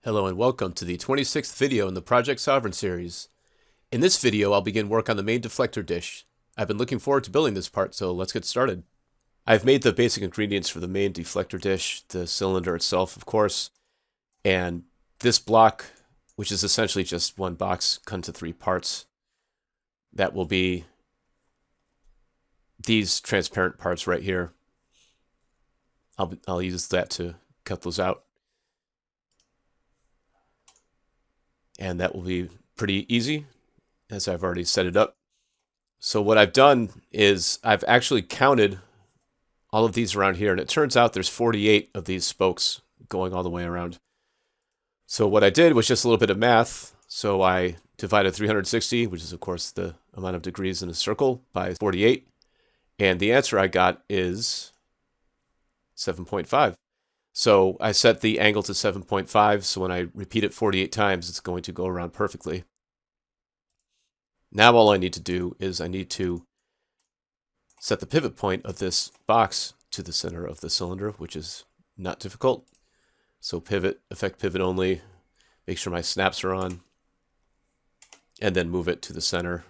Hello and welcome to the 26th video in the Project Sovereign series. In this video, I'll begin work on the main deflector dish. I've been looking forward to building this part, so let's get started. I've made the basic ingredients for the main deflector dish, the cylinder itself, of course, and this block, which is essentially just one box cut into three parts. That will be these transparent parts right here. I'll use that to cut those out. And that will be pretty easy, as I've already set it up. So what I've done is I've actually counted all of these around here, and it turns out there's 48 of these spokes going all the way around. So what I did was just a little bit of math. So I divided 360, which is of course the amount of degrees in a circle, by 48. And the answer I got is 7.5. So I set the angle to 7.5, so when I repeat it 48 times, it's going to go around perfectly. Now all I need to do is I need to set the pivot point of this box to the center of the cylinder, which is not difficult. So pivot, effect pivot only, make sure my snaps are on, and then move it to the center.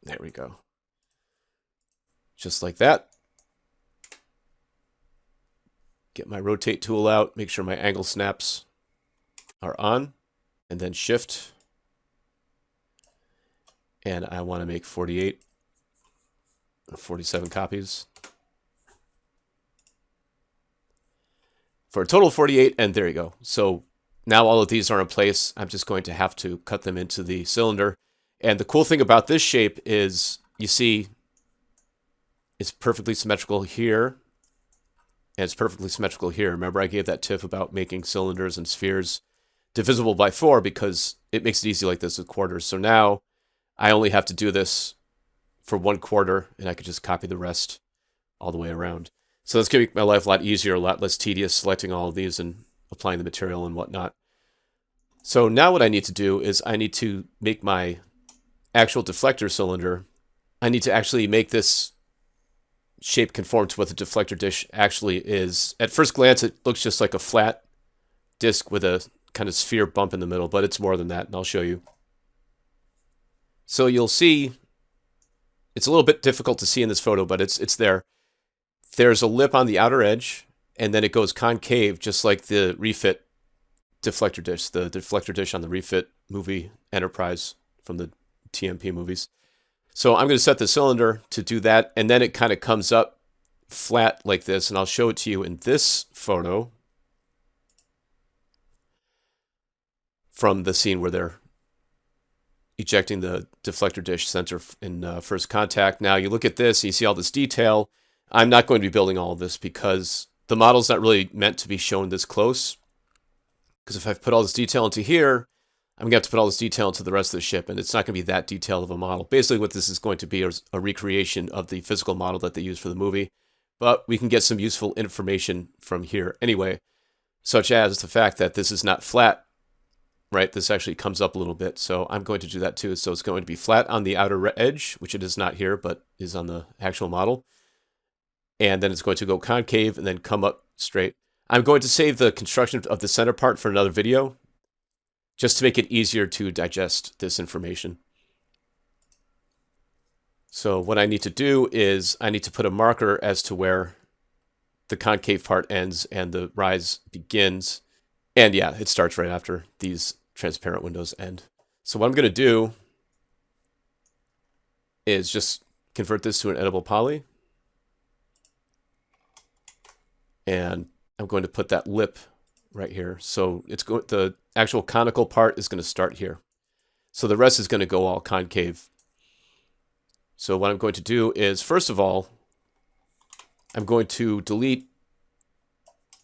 There we go. Just like that. Get my rotate tool out, make sure my angle snaps are on, and then shift. And I want to make 48 or 47 copies. For a total of 48, and there you go. So now all of these are in place. I'm just going to have to cut them into the cylinder. And the cool thing about this shape is, you see, it's perfectly symmetrical here, and it's perfectly symmetrical here. Remember, I gave that tip about making cylinders and spheres divisible by 4 because it makes it easy like this with quarters. So now I only have to do this for 1/4, and I could just copy the rest all the way around. So that's going to make my life a lot easier, a lot less tedious selecting all of these and applying the material and whatnot. So now what I need to do is I need to make my actual deflector cylinder. I need to actually make this shape conform to what the deflector dish actually is. At first glance, it looks just like a flat disc with a kind of sphere bump in the middle, but it's more than that, and I'll show you. So you'll see, it's a little bit difficult to see in this photo, but it's there. There's a lip on the outer edge, and then it goes concave, just like the refit deflector dish, the deflector dish on the refit movie Enterprise from the TMP movies. So I'm going to set the cylinder to do that, and then it kind of comes up flat like this, and I'll show it to you in this photo from the scene where they're ejecting the deflector dish center in first contact. Now you look at this, and you see all this detail. I'm not going to be building all of this because the model's not really meant to be shown this close. Because if I put all this detail into here, I'm going to have to put all this detail into the rest of the ship, and it's not going to be that detailed of a model. Basically, what this is going to be is a recreation of the physical model that they used for the movie, but we can get some useful information from here anyway, such as the fact that this is not flat, right? This actually comes up a little bit, so I'm going to do that too. So it's going to be flat on the outer edge, which it is not here, but is on the actual model, and then it's going to go concave and then come up straight. I'm going to save the construction of the center part for another video, just to make it easier to digest this information. So what I need to do is I need to put a marker as to where the concave part ends and the rise begins. And yeah, it starts right after these transparent windows end. So what I'm going to do is just convert this to an editable poly. And I'm going to put that lip right here. So the actual conical part is going to start here. So the rest is going to go all concave. So what I'm going to do is, first of all, I'm going to delete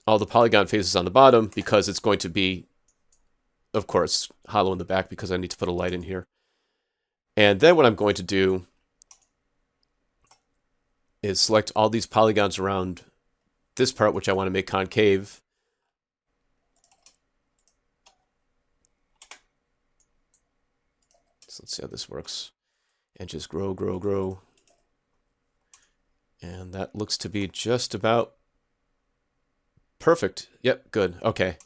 all the polygon faces on the bottom because it's going to be, of course, hollow in the back because I need to put a light in here. And then what I'm going to do is select all these polygons around this part, which I want to make concave. So let's see how this works. And just grow, grow, grow. And that looks to be just about perfect. Yep, good. Okay.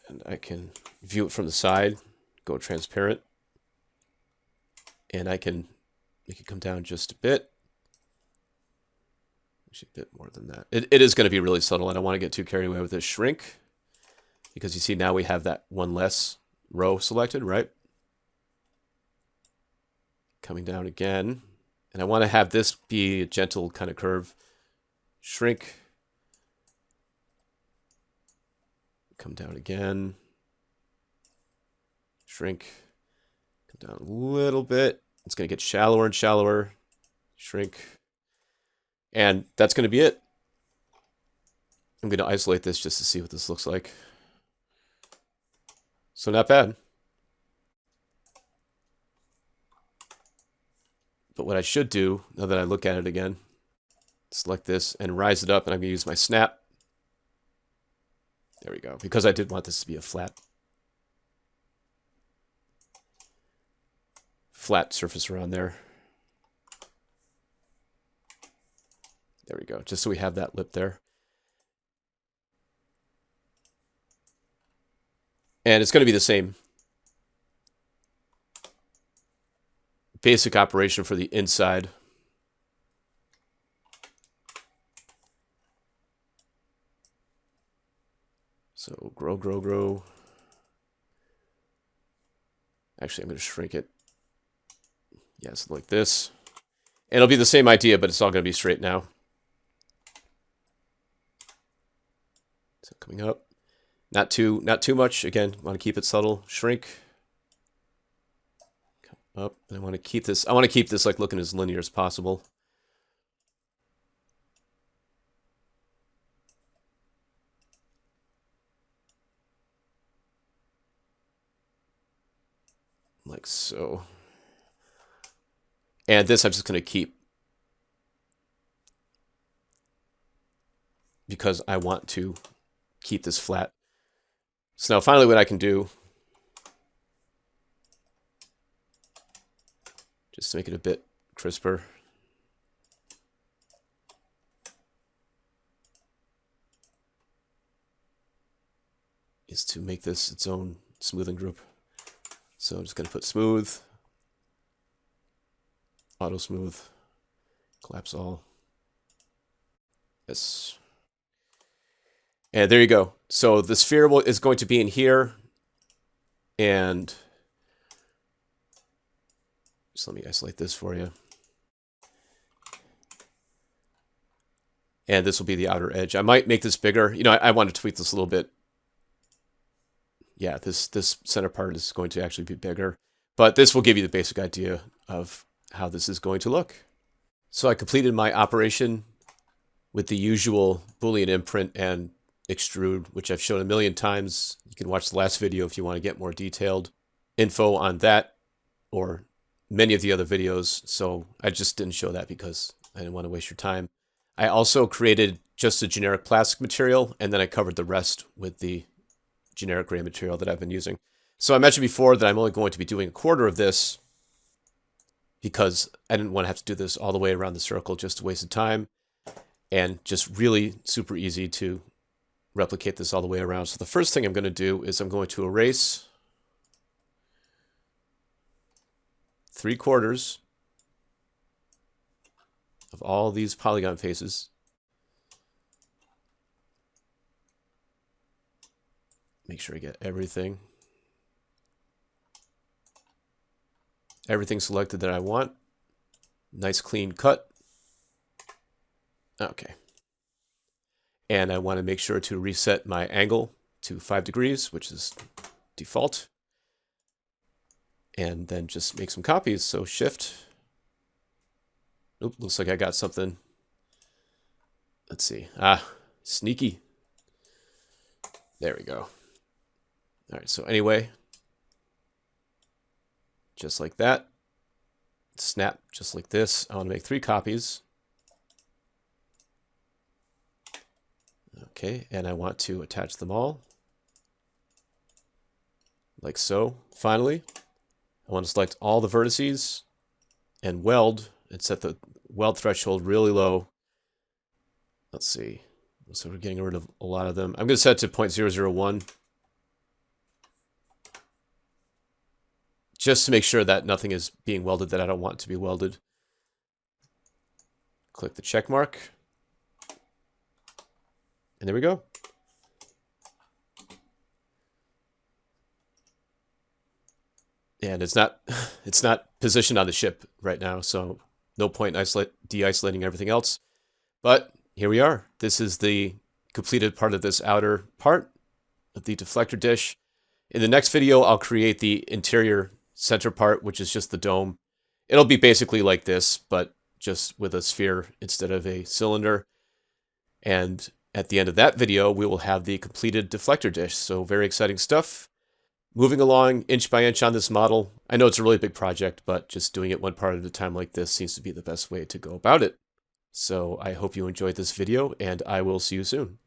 And I can view it from the side, go transparent. And I can make it come down just a bit. Actually, a bit more than that. It is going to be really subtle. I don't want to get too carried away with this shrink. Because you see now we have that one less row selected, right? Coming down again. And I want to have this be a gentle kind of curve. Shrink. Come down again. Shrink. Come down a little bit. It's going to get shallower and shallower. Shrink. And that's going to be it. I'm going to isolate this just to see what this looks like. So not bad. But what I should do, now that I look at it again, select this and rise it up, and I'm going to use my snap. There we go, because I did want this to be a flat surface around there. There we go, just so we have that lip there. And it's going to be the same basic operation for the inside. So grow, grow, grow. Actually, I'm going to shrink it. Yes, like this. And it'll be the same idea, but it's all going to be straight now. So coming up. Not too much. Again, want to keep it subtle. Shrink. Come up. And I want to keep this. I want to keep this like looking as linear as possible. Like so. And this I'm just going to keep because I want to keep this flat. So now finally what I can do, just to make it a bit crisper, is to make this its own smoothing group. So I'm just going to put smooth, auto smooth, collapse all. Yes. And there you go. So the sphere is going to be in here. And just let me isolate this for you. And this will be the outer edge. I might make this bigger. You know, I want to tweak this a little bit. Yeah, this center part is going to actually be bigger. But this will give you the basic idea of how this is going to look. So I completed my operation with the usual Boolean imprint and extrude, which I've shown a million times. You can watch the last video if you want to get more detailed info on that or many of the other videos. So I just didn't show that because I didn't want to waste your time. I also created just a generic plastic material, and then I covered the rest with the generic gray material that I've been using. So I mentioned before that I'm only going to be doing a quarter of this because I didn't want to have to do this all the way around the circle, just a waste of time, and just really super easy to replicate this all the way around. So the first thing I'm going to do is I'm going to erase 3/4 of all these polygon faces. Make sure I get everything selected that I want. Nice clean cut. Okay. And I want to make sure to reset my angle to 5 degrees, which is default. And then just make some copies. So shift. Oop, looks like I got something. Let's see. Sneaky. There we go. All right, so anyway, just like that. Snap just like this. I want to make 3 copies. Okay, and I want to attach them all. Like so. Finally, I want to select all the vertices and weld and set the weld threshold really low. Let's see. So we're getting rid of a lot of them. I'm going to set it to 0.001 just to make sure that nothing is being welded that I don't want to be welded. Click the check mark. And there we go. And it's not positioned on the ship right now, so no point in de-isolating everything else. But here we are. This is the completed part of this outer part of the deflector dish. In the next video, I'll create the interior center part, which is just the dome. It'll be basically like this, but just with a sphere instead of a cylinder. And at the end of that video, we will have the completed deflector dish. So very exciting stuff. Moving along inch by inch on this model. I know it's a really big project, but just doing it one part at a time like this seems to be the best way to go about it. So I hope you enjoyed this video, and I will see you soon.